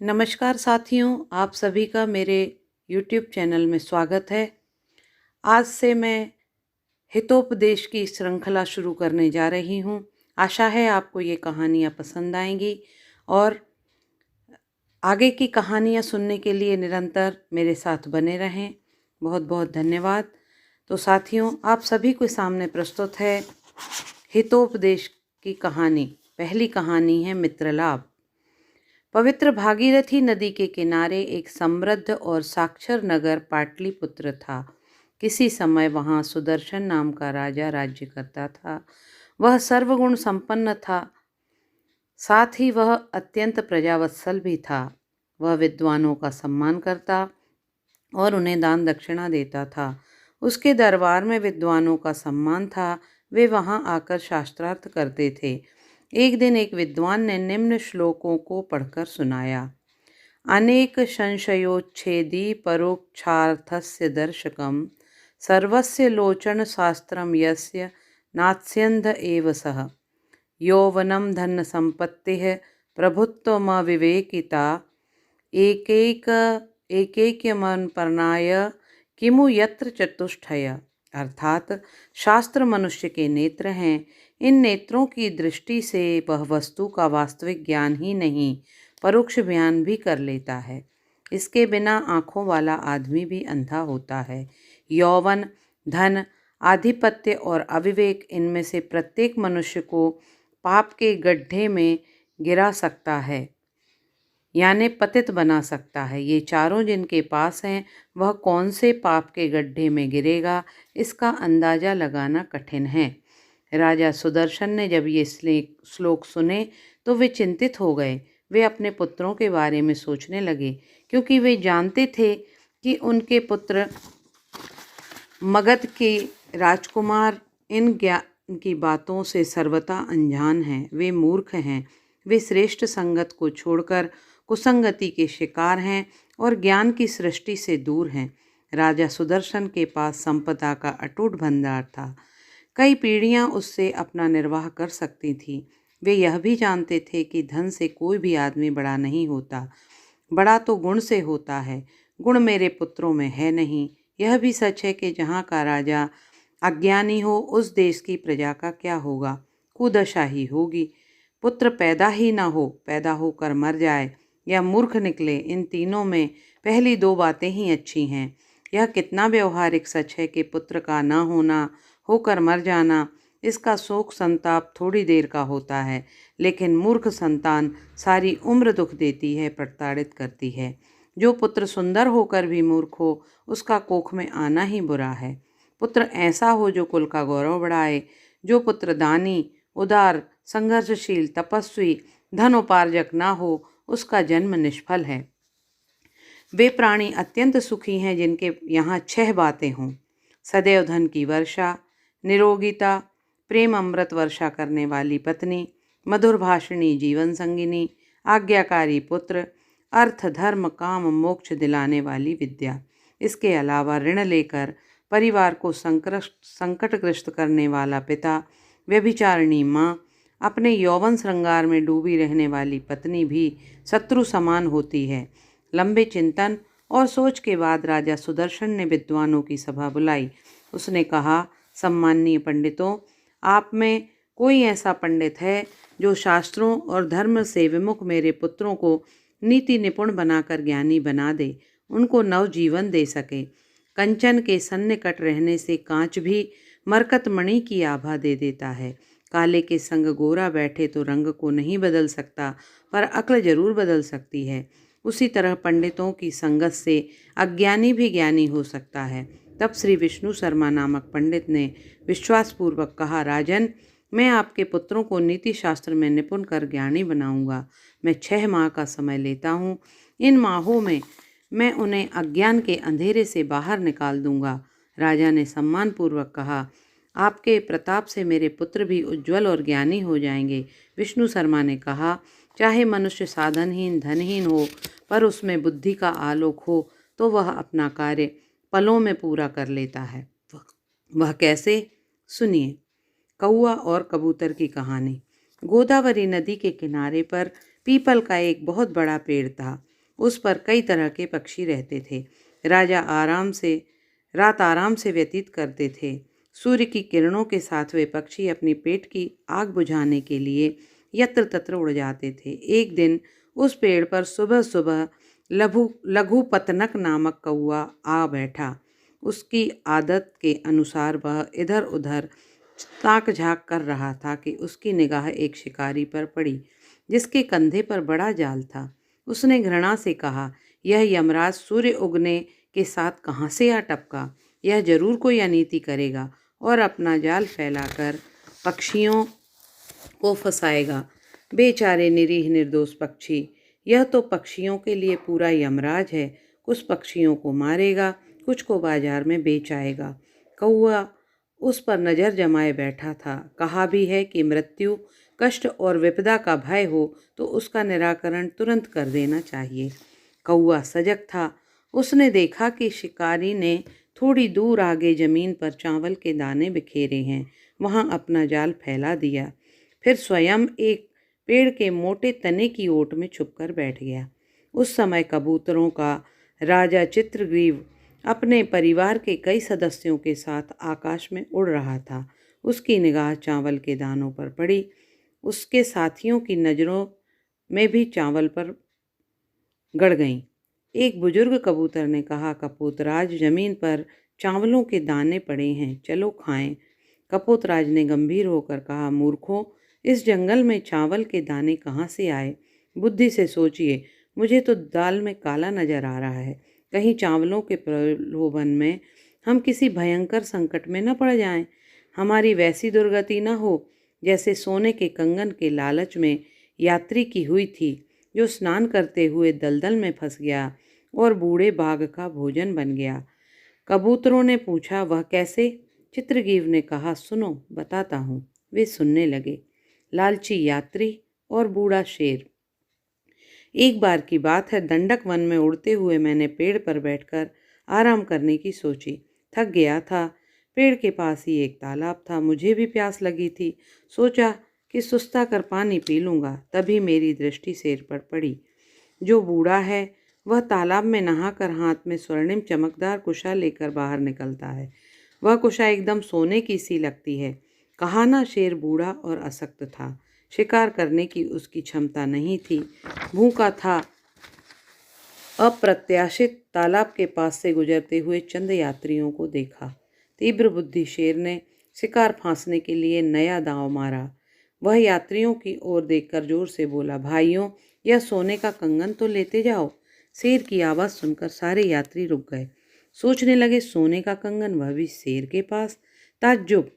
नमस्कार साथियों, आप सभी का मेरे YouTube चैनल में स्वागत है। आज से मैं हितोपदेश की श्रृंखला शुरू करने जा रही हूँ। आशा है आपको ये कहानियाँ पसंद आएंगी और आगे की कहानियाँ सुनने के लिए निरंतर मेरे साथ बने रहें। बहुत बहुत धन्यवाद। तो साथियों, आप सभी के सामने प्रस्तुत है हितोपदेश की कहानी। पहली कहानी है मित्रलाभ। पवित्र भागीरथी नदी के किनारे एक समृद्ध और साक्षर नगर पाटलिपुत्र था। किसी समय वहाँ सुदर्शन नाम का राजा राज्य करता था। वह सर्वगुण संपन्न था, साथ ही वह अत्यंत प्रजावत्सल भी था। वह विद्वानों का सम्मान करता और उन्हें दान दक्षिणा देता था। उसके दरबार में विद्वानों का सम्मान था। वे वहाँ आकर शास्त्रार्थ करते थे। एक दिन एक विद्वान ने निम्न श्लोकों को पढ़कर सुनाया। अनेक संशयोच्छेदी परोक्षार्थस्य दर्शकम सर्वस्य लोचन शास्त्रम यस्य नास्यन्ध एव सः यौवनं धन संपत्तिः प्रभुत्वमविवेकिता एकैक एकैक्यमनपरनाय किमु यत्र चतुष्टय। अर्थात शास्त्र मनुष्य के नेत्र हैं। इन नेत्रों की दृष्टि से वह वस्तु का वास्तविक ज्ञान ही नहीं, परोक्ष ज्ञान भी कर लेता है। इसके बिना आँखों वाला आदमी भी अंधा होता है। यौवन, धन, आधिपत्य और अविवेक, इनमें से प्रत्येक मनुष्य को पाप के गड्ढे में गिरा सकता है, यानी पतित बना सकता है। ये चारों जिनके पास हैं, वह कौन से पाप के गड्ढे में गिरेगा, इसका अंदाज़ा लगाना कठिन है। राजा सुदर्शन ने जब ये श्लोक सुने तो वे चिंतित हो गए। वे अपने पुत्रों के बारे में सोचने लगे, क्योंकि वे जानते थे कि उनके पुत्र मगध के राजकुमार इन ज्ञान की बातों से सर्वथा अनजान हैं। वे मूर्ख हैं। वे श्रेष्ठ संगत को छोड़कर कुसंगति के शिकार हैं और ज्ञान की सृष्टि से दूर हैं। राजा सुदर्शन के पास संपदा का अटूट भंडार था। कई पीढ़ियां उससे अपना निर्वाह कर सकती थीं। वे यह भी जानते थे कि धन से कोई भी आदमी बड़ा नहीं होता, बड़ा तो गुण से होता है। गुण मेरे पुत्रों में है नहीं। यह भी सच है कि जहाँ का राजा अज्ञानी हो, उस देश की प्रजा का क्या होगा? कुदशा ही होगी। पुत्र पैदा ही ना हो, पैदा होकर मर जाए या मूर्ख निकले, इन तीनों में पहली दो बातें ही अच्छी हैं। यह कितना व्यवहारिक सच है कि पुत्र का ना होना, होकर मर जाना, इसका शोक संताप थोड़ी देर का होता है, लेकिन मूर्ख संतान सारी उम्र दुख देती है, प्रताड़ित करती है। जो पुत्र सुंदर होकर भी मूर्ख हो, उसका कोख में आना ही बुरा है। पुत्र ऐसा हो जो कुल का गौरव बढ़ाए। जो पुत्र दानी, उदार, संघर्षशील, तपस्वी, धन उपार्जक ना हो, उसका जन्म निष्फल है। वे प्राणी अत्यंत सुखी हैं जिनके यहाँ 6 बातें हों: सदैव धन की वर्षा, निरोगिता, प्रेम अमृत वर्षा करने वाली पत्नी, मधुर भाषिणी जीवन संगिनी, आज्ञाकारी पुत्र, अर्थ धर्म काम मोक्ष दिलाने वाली विद्या। इसके अलावा ऋण लेकर परिवार को संकटग्रस्त करने वाला पिता, व्यभिचारिणी माँ, अपने यौवन श्रृंगार में डूबी रहने वाली पत्नी भी शत्रु समान होती है। लंबे चिंतन और सोच के बाद राजा सुदर्शन ने विद्वानों की सभा बुलाई। उसने कहा, सम्माननीय पंडितों, आप में कोई ऐसा पंडित है जो शास्त्रों और धर्म से विमुख मेरे पुत्रों को नीति निपुण बनाकर ज्ञानी बना दे, उनको नवजीवन दे सके। कंचन के सन्निकट रहने से कांच भी मरकत मणि की आभा दे देता है। काले के संग गोरा बैठे तो रंग को नहीं बदल सकता, पर अक्ल जरूर बदल सकती है। उसी तरह पंडितों की संगत से अज्ञानी भी ज्ञानी हो सकता है। तब श्री विष्णु शर्मा नामक पंडित ने विश्वासपूर्वक कहा, राजन, मैं आपके पुत्रों को नीति शास्त्र में निपुण कर ज्ञानी बनाऊंगा। मैं 6 माह का समय लेता हूँ। इन माहों में मैं उन्हें अज्ञान के अंधेरे से बाहर निकाल दूंगा। राजा ने सम्मानपूर्वक कहा, आपके प्रताप से मेरे पुत्र भी उज्जवल और ज्ञानी हो जाएंगे। विष्णु शर्मा ने कहा, चाहे मनुष्य साधनहीन धनहीन हो, पर उसमें बुद्धि का आलोक हो तो वह अपना कार्य पलों में पूरा कर लेता है। वह कैसे? सुनिए। कौआ और कबूतर की कहानी। गोदावरी नदी के किनारे पर पीपल का एक बहुत बड़ा पेड़ था। उस पर कई तरह के पक्षी रहते थे। राजा रात आराम से व्यतीत करते थे। सूर्य की किरणों के साथ वे पक्षी अपनी पेट की आग बुझाने के लिए यत्र तत्र उड़ जाते थे। एक दिन उस पेड़ पर सुबह सुबह लघु पतनक नामक कौआ आ बैठा। उसकी आदत के अनुसार वह इधर उधर ताक झाँक कर रहा था कि उसकी निगाह एक शिकारी पर पड़ी, जिसके कंधे पर बड़ा जाल था। उसने घृणा से कहा, यह यमराज सूर्य उगने के साथ कहाँ से आ टपका? यह जरूर कोई अनीति करेगा और अपना जाल फैलाकर पक्षियों को फंसाएगा। बेचारे निरीह निर्दोष पक्षी, यह तो पक्षियों के लिए पूरा यमराज है। कुछ पक्षियों को मारेगा, कुछ को बाजार में बेच आएगा। कौआ उस पर नजर जमाए बैठा था। कहा भी है कि मृत्यु, कष्ट और विपदा का भय हो तो उसका निराकरण तुरंत कर देना चाहिए। कौआ सजग था। उसने देखा कि शिकारी ने थोड़ी दूर आगे जमीन पर चावल के दाने बिखेरे हैं। वहां अपना जाल फैला दिया। फिर स्वयं एक पेड़ के मोटे तने की ओट में छुपकर बैठ गया। उस समय कबूतरों का राजा चित्रग्रीव अपने परिवार के कई सदस्यों के साथ आकाश में उड़ रहा था। उसकी निगाह चावल के दानों पर पड़ी। उसके साथियों की नज़रों में भी चावल पर गड़ गईं। एक बुजुर्ग कबूतर ने कहा, कपूतराज, जमीन पर चावलों के दाने पड़े हैं, चलो खाएं। कपूतराज ने गंभीर होकर कहा, मूर्खों, इस जंगल में चावल के दाने कहाँ से आए? बुद्धि से सोचिए। मुझे तो दाल में काला नजर आ रहा है। कहीं चावलों के प्रलोभन में हम किसी भयंकर संकट में न पड़ जाएं। हमारी वैसी दुर्गति न हो जैसे सोने के कंगन के लालच में यात्री की हुई थी, जो स्नान करते हुए दलदल में फंस गया और बूढ़े बाघ का भोजन बन गया। कबूतरों ने पूछा, वह कैसे? चित्रग्रीव ने कहा, सुनो, बताता हूँ। वे सुनने लगे। लालची यात्री और बूढ़ा शेर। एक बार की बात है, दंडक वन में उड़ते हुए मैंने पेड़ पर बैठकर आराम करने की सोची। थक गया था। पेड़ के पास ही एक तालाब था। मुझे भी प्यास लगी थी। सोचा कि सुस्ता कर पानी पी लूँगा। तभी मेरी दृष्टि शेर पर पड़ी। जो बूढ़ा है वह तालाब में नहाकर हाथ में स्वर्णिम चमकदार कुशा लेकर बाहर निकलता है। वह कुशा एकदम सोने की सी लगती है। कहा ना, शेर बूढ़ा और असक्त था। शिकार करने की उसकी क्षमता नहीं थी। भूखा था। अप्रत्याशित तालाब के पास से गुजरते हुए चंद यात्रियों को देखा। तीव्र बुद्धि शेर ने शिकार फांसने के लिए नया दांव मारा। वह यात्रियों की ओर देखकर जोर से बोला, भाइयों, यह सोने का कंगन तो लेते जाओ। शेर की आवाज़ सुनकर सारे यात्री रुक गए। सोचने लगे, सोने का कंगन, वह भी शेर के पास। ताज्जुब,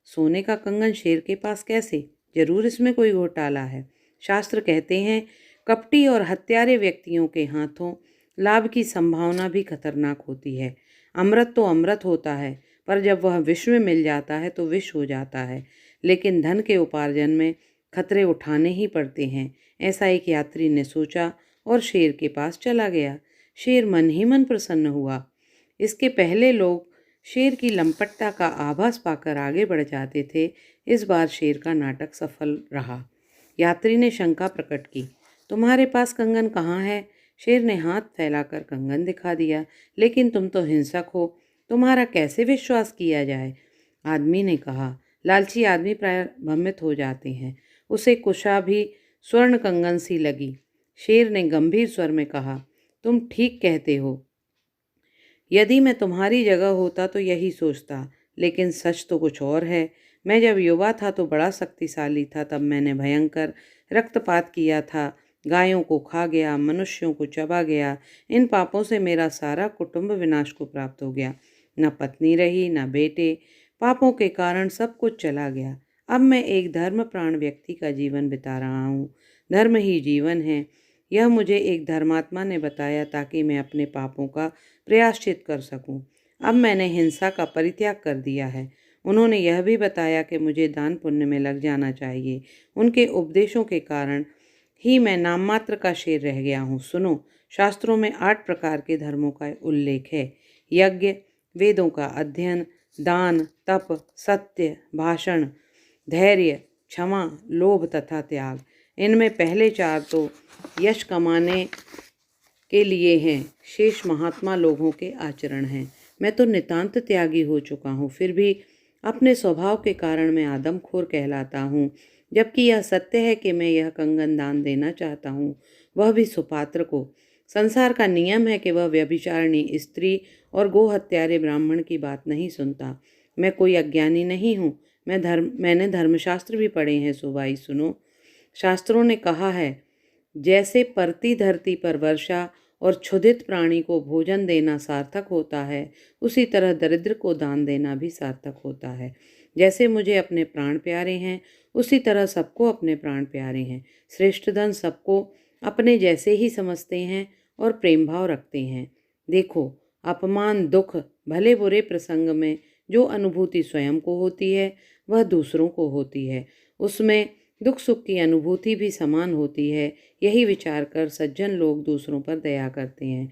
सोने का कंगन शेर के पास कैसे? जरूर इसमें कोई घोटाला है। शास्त्र कहते हैं, कपटी और हत्यारे व्यक्तियों के हाथों लाभ की संभावना भी खतरनाक होती है। अमृत तो अमृत होता है, पर जब वह विष में मिल जाता है तो विष हो जाता है। लेकिन धन के उपार्जन में खतरे उठाने ही पड़ते हैं। ऐसा एक यात्री ने सोचा और शेर के पास चला गया। शेर मन ही मन प्रसन्न हुआ। इसके पहले लोग शेर की लंपटता का आभास पाकर आगे बढ़ जाते थे। इस बार शेर का नाटक सफल रहा। यात्री ने शंका प्रकट की, तुम्हारे पास कंगन कहाँ है? शेर ने हाथ फैलाकर कंगन दिखा दिया। लेकिन तुम तो हिंसक हो, तुम्हारा कैसे विश्वास किया जाए? आदमी ने कहा। लालची आदमी प्राय भ्रमित हो जाते हैं। उसे कुशा भी स्वर्ण कंगन सी लगी। शेर ने गंभीर स्वर में कहा, तुम ठीक कहते हो। यदि मैं तुम्हारी जगह होता तो यही सोचता, लेकिन सच तो कुछ और है। मैं जब युवा था तो बड़ा शक्तिशाली था। तब मैंने भयंकर रक्तपात किया था। गायों को खा गया, मनुष्यों को चबा गया। इन पापों से मेरा सारा कुटुंब विनाश को प्राप्त हो गया। न पत्नी रही, न बेटे। पापों के कारण सब कुछ चला गया। अब मैं एक धर्म प्राण व्यक्ति का जीवन बिता रहा हूँ। धर्म ही जीवन है, यह मुझे एक धर्मात्मा ने बताया ताकि मैं अपने पापों का प्रायश्चित कर सकूं। अब मैंने हिंसा का परित्याग कर दिया है। उन्होंने यह भी बताया कि मुझे दान पुण्य में लग जाना चाहिए। उनके उपदेशों के कारण ही मैं नाम मात्र का शेर रह गया हूँ। सुनो, शास्त्रों में 8 प्रकार के धर्मों का उल्लेख है। यज्ञ, वेदों का अध्ययन, दान, तप, सत्य, भाषण, धैर्य, क्षमा, लोभ तथा त्याग। इनमें पहले 4 तो यश कमाने के लिए हैं, शेष महात्मा लोगों के आचरण हैं। मैं तो नितांत त्यागी हो चुका हूँ, फिर भी अपने स्वभाव के कारण मैं आदमखोर कहलाता हूँ। जबकि यह सत्य है कि मैं यह कंगन दान देना चाहता हूँ, वह भी सुपात्र को। संसार का नियम है कि वह व्यभिचारिणी स्त्री और गो हत्यारे ब्राह्मण की बात नहीं सुनता। मैं कोई अज्ञानी नहीं हूँ। मैंने धर्मशास्त्र भी पढ़े हैं। सुबाई सुनो, शास्त्रों ने कहा है, जैसे परती धरती पर वर्षा और क्षुधित प्राणी को भोजन देना सार्थक होता है, उसी तरह दरिद्र को दान देना भी सार्थक होता है। जैसे मुझे अपने प्राण प्यारे हैं, उसी तरह सबको अपने प्राण प्यारे हैं। श्रेष्ठ धन सबको अपने जैसे ही समझते हैं और प्रेम भाव रखते हैं। देखो, अपमान, दुख, भले बुरे प्रसंग में जो अनुभूति स्वयं को होती है, वह दूसरों को होती है। उसमें दुख सुख की अनुभूति भी समान होती है। यही विचार कर सज्जन लोग दूसरों पर दया करते हैं।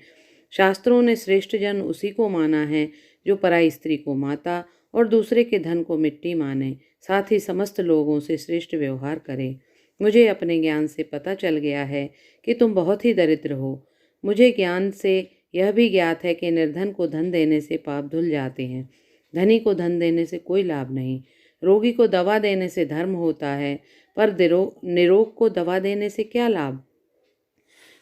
शास्त्रों ने श्रेष्ठ जन उसी को माना है जो पराई स्त्री को माता और दूसरे के धन को मिट्टी माने, साथ ही समस्त लोगों से श्रेष्ठ व्यवहार करे। मुझे अपने ज्ञान से पता चल गया है कि तुम बहुत ही दरिद्र हो। मुझे ज्ञान से यह भी ज्ञात है कि निर्धन को धन देने से पाप धुल जाते हैं। धनी को धन देने से कोई लाभ नहीं। रोगी को दवा देने से धर्म होता है, पर निरोग को दवा देने से क्या लाभ।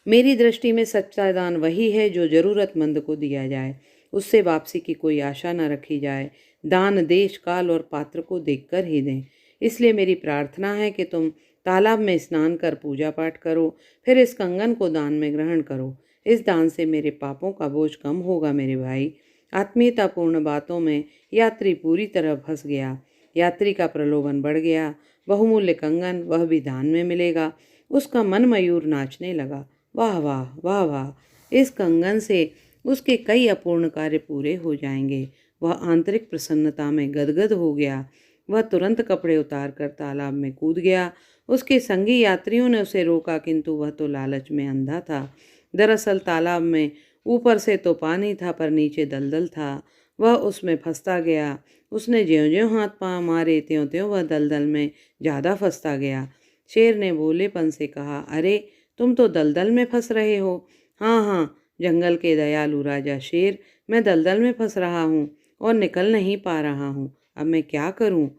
मेरी दृष्टि में सच्चा दान वही है जो जरूरतमंद को दिया जाए, उससे वापसी की कोई आशा न रखी जाए। दान देश, काल और पात्र को देखकर ही दें। इसलिए मेरी प्रार्थना है कि तुम तालाब में स्नान कर पूजा पाठ करो, फिर इस कंगन को दान में ग्रहण करो। इस दान से मेरे पापों का बोझ कम होगा। मेरे भाई, आत्मीयतापूर्ण बातों में यात्री पूरी तरह फंस गया। यात्री का प्रलोभन बढ़ गया। बहुमूल्य कंगन, वह भी दान में मिलेगा। उसका मन मयूर नाचने लगा। वाह वाह वाह वाह, इस कंगन से उसके कई अपूर्ण कार्य पूरे हो जाएंगे। वह आंतरिक प्रसन्नता में गदगद हो गया। वह तुरंत कपड़े उतार कर तालाब में कूद गया। उसके संगी यात्रियों ने उसे रोका, किंतु वह तो लालच में अंधा था। दरअसल तालाब में ऊपर से तो पानी था, पर नीचे दलदल था। वह उसमें फंसता गया। उसने ज्यों-ज्यों हाथ पांव मारे, त्यों-त्यों वह दलदल में ज़्यादा फंसता गया। शेर ने भोलेपन से कहा, अरे तुम तो दलदल में फंस रहे हो। हाँ हाँ, जंगल के दयालु राजा शेर, मैं दलदल में फंस रहा हूँ और निकल नहीं पा रहा हूँ। अब मैं क्या करूँ?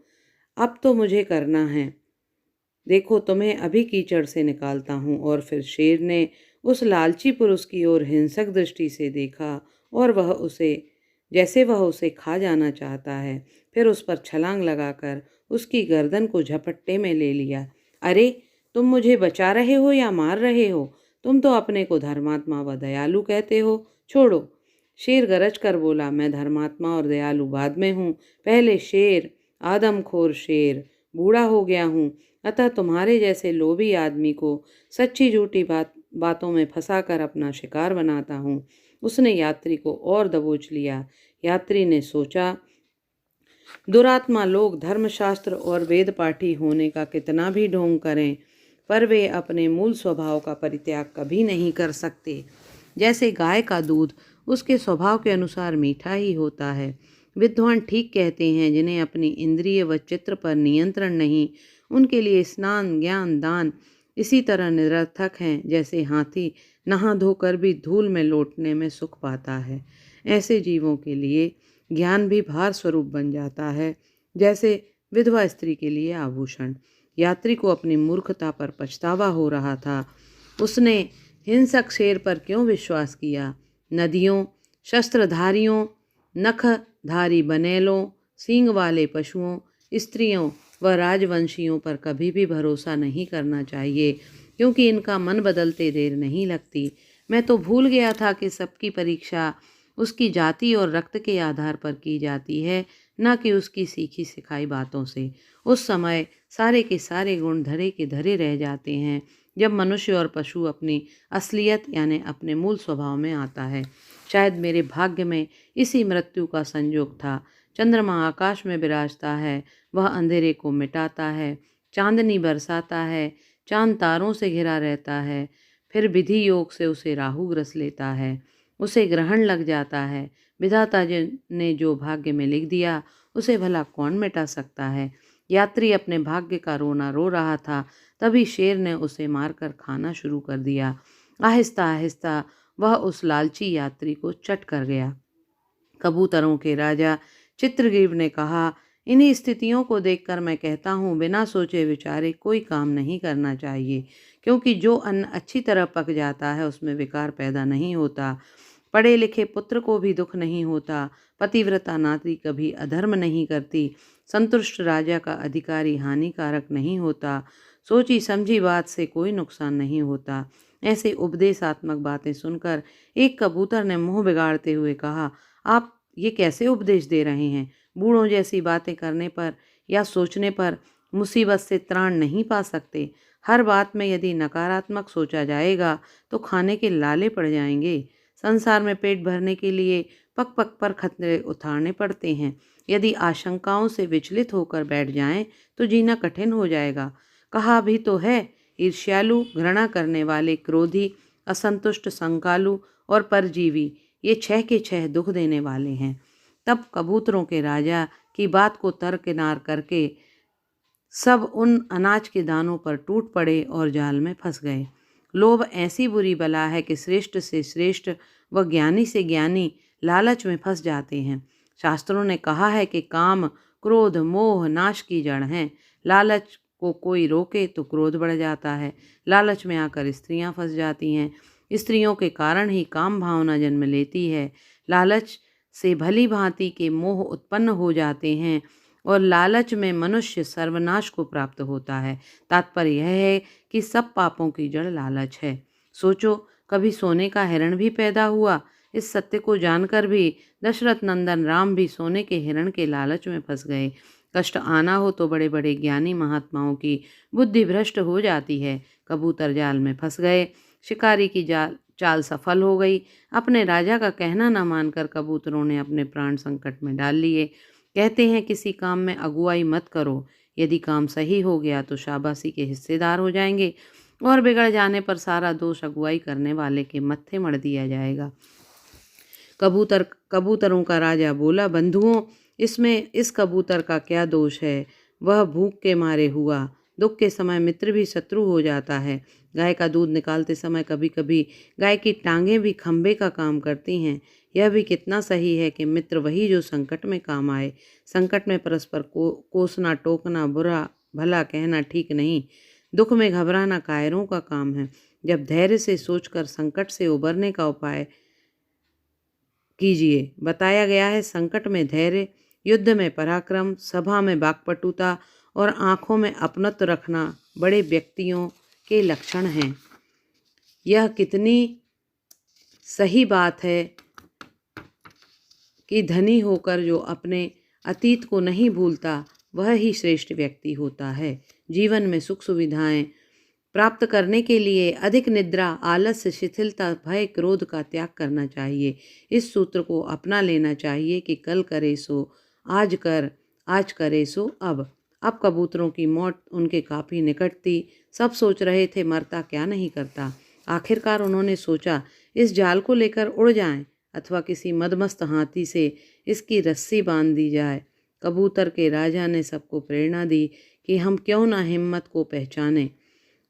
अब तो मुझे करना है। देखो, तुम्हें अभी कीचड़ से निकालता हूँ। और फिर शेर ने उस लालची पुरुष की ओर हिंसक दृष्टि से देखा और वह उसे खा जाना चाहता है। फिर उस पर छलांग लगाकर उसकी गर्दन को झपट्टे में ले लिया। अरे, तुम मुझे बचा रहे हो या मार रहे हो? तुम तो अपने को धर्मात्मा व दयालु कहते हो। छोड़ो। शेर गरज कर बोला, मैं धर्मात्मा और दयालु बाद में हूँ। पहले शेर, आदमखोर शेर, बूढ़ा हो गया हूँ। अतः तुम्हारे जैसे लोभी आदमी को सच्ची झूठी बातों में फंसाकर अपना शिकार बनाता हूँ। उसने यात्री को और दबोच लिया। यात्री ने सोचा, दुरात्मा लोग धर्मशास्त्र और वेद पाठी होने का कितना भी ढोंग करें, पर वे अपने मूल स्वभाव का परित्याग कभी नहीं कर सकते। जैसे गाय का दूध उसके स्वभाव के अनुसार मीठा ही होता है। विद्वान ठीक कहते हैं, जिन्हें अपनी इंद्रिय व चित्र पर नियंत्रण नहीं, उनके लिए स्नान, ज्ञान, दान इसी तरह निरर्थक हैं जैसे हाथी नहा धोकर भी धूल में लौटने में सुख पाता है। ऐसे जीवों के लिए ज्ञान भी भार स्वरूप बन जाता है, जैसे विधवा स्त्री के लिए आभूषण। यात्री को अपनी मूर्खता पर पछतावा हो रहा था। उसने हिंसक शेर पर क्यों विश्वास किया? नदियों, शस्त्रधारियों, नखधारी बनेलों, सींग वाले पशुओं, स्त्रियों व राजवंशियों पर कभी भी भरोसा नहीं करना चाहिए, क्योंकि इनका मन बदलते देर नहीं लगती। मैं तो भूल गया था कि सबकी परीक्षा उसकी जाति और रक्त के आधार पर की जाती है, न कि उसकी सीखी सिखाई बातों से। उस समय सारे के सारे गुण धरे के धरे रह जाते हैं, जब मनुष्य और पशु अपनी असलियत यानी अपने मूल स्वभाव में आता है। शायद मेरे भाग्य में इसी मृत्यु का संयोग था। चंद्रमा आकाश में विराजता है, वह अंधेरे को मिटाता है, चांदनी बरसाता है, चांद तारों से घिरा रहता है, फिर विधि योग से उसे राहु ग्रस लेता है, उसे ग्रहण लग जाता है। विधाता ने जो भाग्य में लिख दिया, उसे भला कौन मिटा सकता है? यात्री अपने भाग्य का रोना रो रहा था, तभी शेर ने उसे मारकर खाना शुरू कर दिया। आहिस्ता आहिस्ता वह उस लालची यात्री को चट कर गया। कबूतरों के राजा चित्रग्रीव ने कहा, इन्हीं स्थितियों को देखकर मैं कहता हूँ, बिना सोचे विचारे कोई काम नहीं करना चाहिए, क्योंकि जो अन्न अच्छी तरह पक जाता है उसमें विकार पैदा नहीं होता। पढ़े लिखे पुत्र को भी दुख नहीं होता। पतिव्रता नारी कभी अधर्म नहीं करती। संतुष्ट राजा का अधिकारी हानिकारक नहीं होता। सोची समझी बात से कोई नुकसान नहीं होता। ऐसे उपदेशात्मक बातें सुनकर एक कबूतर ने मुंह बिगाड़ते हुए कहा, आप ये कैसे उपदेश दे रहे हैं? बूढ़ों जैसी बातें करने पर या सोचने पर मुसीबत से त्राण नहीं पा सकते। हर बात में यदि नकारात्मक सोचा जाएगा तो खाने के लाले पड़ जाएंगे। संसार में पेट भरने के लिए पग पग पर खतरे उठाने पड़ते हैं। यदि आशंकाओं से विचलित होकर बैठ जाएं तो जीना कठिन हो जाएगा। कहा भी तो है, ईर्ष्यालु, घृणा करने वाले, क्रोधी, असंतुष्ट, संकालु और परजीवी, ये 6 के 6 दुख देने वाले हैं। तब कबूतरों के राजा की बात को तर्कनार करके सब उन अनाज के दानों पर टूट पड़े और जाल में फंस गए। लोभ ऐसी बुरी बला है कि श्रेष्ठ से श्रेष्ठ व ज्ञानी से ज्ञानी लालच में फंस जाते हैं। शास्त्रों ने कहा है कि काम, क्रोध, मोह नाश की जड़ हैं। लालच को कोई रोके तो क्रोध बढ़ जाता है। लालच में आकर स्त्रियां फंस जाती हैं। स्त्रियों के कारण ही काम भावना जन्म लेती है। लालच से भली भांति के मोह उत्पन्न हो जाते हैं और लालच में मनुष्य सर्वनाश को प्राप्त होता है। तात्पर्य यह है कि सब पापों की जड़ लालच है। सोचो, कभी सोने का हिरण भी पैदा हुआ। इस सत्य को जानकर भी दशरथ नंदन राम भी सोने के हिरण के लालच में फंस गए। कष्ट आना हो तो बड़े बड़े ज्ञानी महात्माओं की बुद्धि भ्रष्ट हो जाती है। कबूतर जाल में फंस गए। शिकारी की चाल सफल हो गई। अपने राजा का कहना न मानकर कबूतरों ने अपने प्राण संकट में डाल लिए। कहते हैं, किसी काम में अगुवाई मत करो। यदि काम सही हो गया तो शाबाशी के हिस्सेदार हो जाएंगे और बिगड़ जाने पर सारा दोष अगुवाई करने वाले के मत्थे मढ़ दिया जाएगा। कबूतरों का राजा बोला, बंधुओं, इसमें इस कबूतर का क्या दोष है? वह भूख के मारे हुआ। दुख के समय मित्र भी शत्रु हो जाता है। गाय का दूध निकालते समय कभी कभी गाय की टांगें भी खंभे का काम करती हैं। यह भी कितना सही है कि मित्र वही जो संकट में काम आए। संकट में परस्पर कोसना, टोकना, बुरा भला कहना ठीक नहीं। दुख में घबराना कायरों का काम है। जब धैर्य से सोचकर संकट से उबरने का उपाय कीजिए। बताया गया है, संकट में धैर्य, युद्ध में पराक्रम, सभा में वाक्पटुता और आंखों में अपनत्व रखना बड़े व्यक्तियों के लक्षण हैं। यह कितनी सही बात है कि धनी होकर जो अपने अतीत को नहीं भूलता वह ही श्रेष्ठ व्यक्ति होता है। जीवन में सुख सुविधाएं प्राप्त करने के लिए अधिक निद्रा, आलस्य, शिथिलता, भय, क्रोध का त्याग करना चाहिए। इस सूत्र को अपना लेना चाहिए कि कल करे सो आज कर, आज करे सो अब। अब कबूतरों की मौत उनके काफ़ी निकट थी। सब सोच रहे थे, मरता क्या नहीं करता। आखिरकार उन्होंने सोचा, इस जाल को लेकर उड़ जाएं अथवा किसी मदमस्त हाथी से इसकी रस्सी बांध दी जाए। कबूतर के राजा ने सबको प्रेरणा दी कि हम क्यों ना हिम्मत को पहचानें।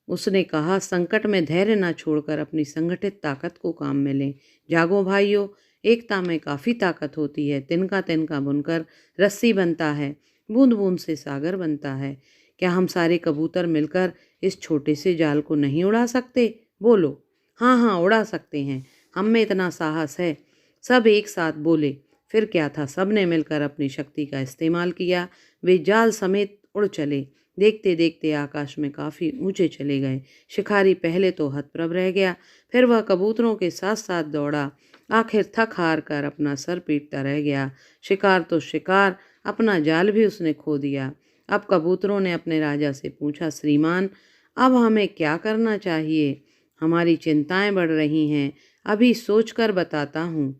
उसने कहा, संकट में धैर्य न छोड़कर अपनी संगठित ताकत को काम में लें। जागो भाइयों, एकता में काफ़ी ताकत होती है। तिनका तिनका बुनकर रस्सी बनता है, बूंद बूंद से सागर बनता है। क्या हम सारे कबूतर मिलकर इस छोटे से जाल को नहीं उड़ा सकते? बोलो। हाँ हाँ, उड़ा सकते हैं, हम में इतना साहस है। सब एक साथ बोले। फिर क्या था, सब ने मिलकर अपनी शक्ति का इस्तेमाल किया। वे जाल समेत उड़ चले। देखते देखते आकाश में काफ़ी ऊंचे चले गए। शिकारी पहले तो हतप्रभ रह गया, फिर वह कबूतरों के साथ साथ दौड़ा। आखिर थक हार कर अपना सर पीटता रह गया। शिकार तो शिकार, अपना जाल भी उसने खो दिया। अब कबूतरों ने अपने राजा से पूछा, श्रीमान, अब हमें क्या करना चाहिए? हमारी चिंताएं बढ़ रही हैं, अभी सोच कर बताता हूँ।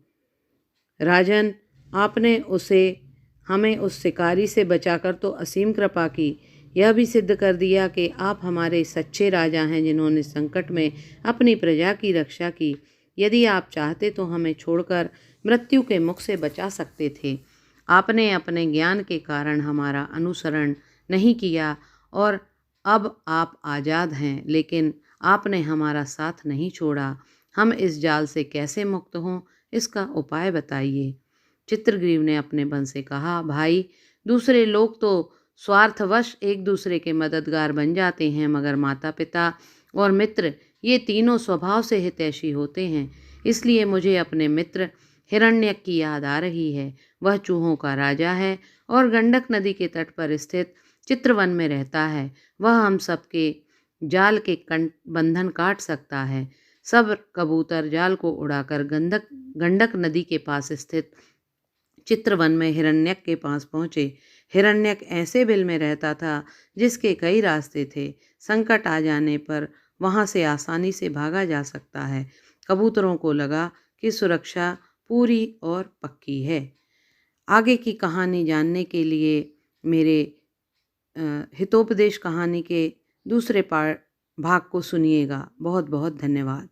राजन, आपने हमें उस शिकारी से बचाकर तो असीम कृपा की। यह भी सिद्ध कर दिया कि आप हमारे सच्चे राजा हैं, जिन्होंने संकट में अपनी प्रजा की रक्षा की। यदि आप चाहते तो हमें छोड़कर मृत्यु के मुख से बचा सकते थे। आपने अपने ज्ञान के कारण हमारा अनुसरण नहीं किया और अब आप आज़ाद हैं, लेकिन आपने हमारा साथ नहीं छोड़ा। हम इस जाल से कैसे मुक्त हों, इसका उपाय बताइए। चित्रग्रीव ने अपने बन से कहा, भाई, दूसरे लोग तो स्वार्थवश एक दूसरे के मददगार बन जाते हैं, मगर माता पिता और मित्र ये तीनों स्वभाव से हितैषी होते हैं। इसलिए मुझे अपने मित्र हिरण्यक की याद आ रही है। वह चूहों का राजा है और गंडक नदी के तट पर स्थित चित्रवन में रहता है। वह हम सबके जाल के बंधन काट सकता है। सब कबूतर जाल को उड़ाकर गंडक नदी के पास स्थित चित्रवन में हिरण्यक के पास पहुंचे। हिरण्यक ऐसे बिल में रहता था जिसके कई रास्ते थे। संकट आ जाने पर वहां से आसानी से भागा जा सकता है। कबूतरों को लगा कि सुरक्षा पूरी और पक्की है। आगे की कहानी जानने के लिए मेरे हितोपदेश कहानी के दूसरे भाग को सुनिएगा। बहुत बहुत धन्यवाद।